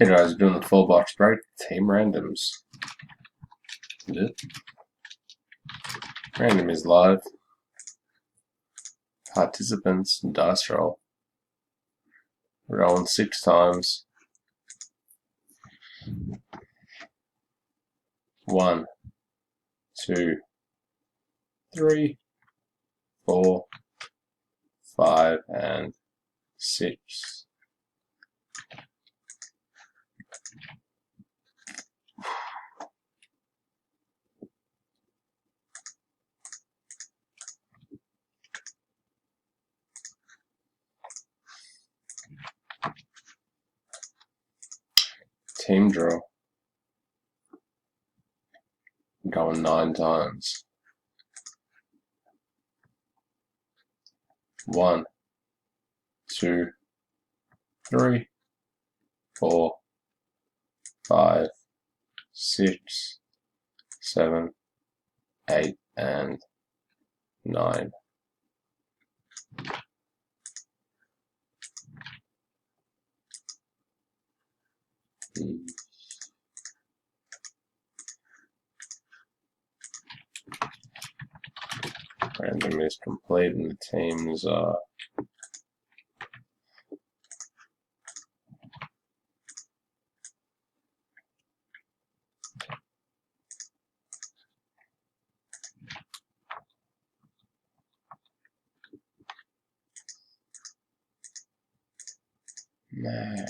Hey guys, doing the full box break, team randoms. Random is live. Participants, dice roll. Rolling 6 times. 1, 2, 3, 4, 5, and 6. Team draw. Going 9 times. 1, 2, 3, 4, 5, 6, 7, 8, and 9. Random is complete and the teams are no.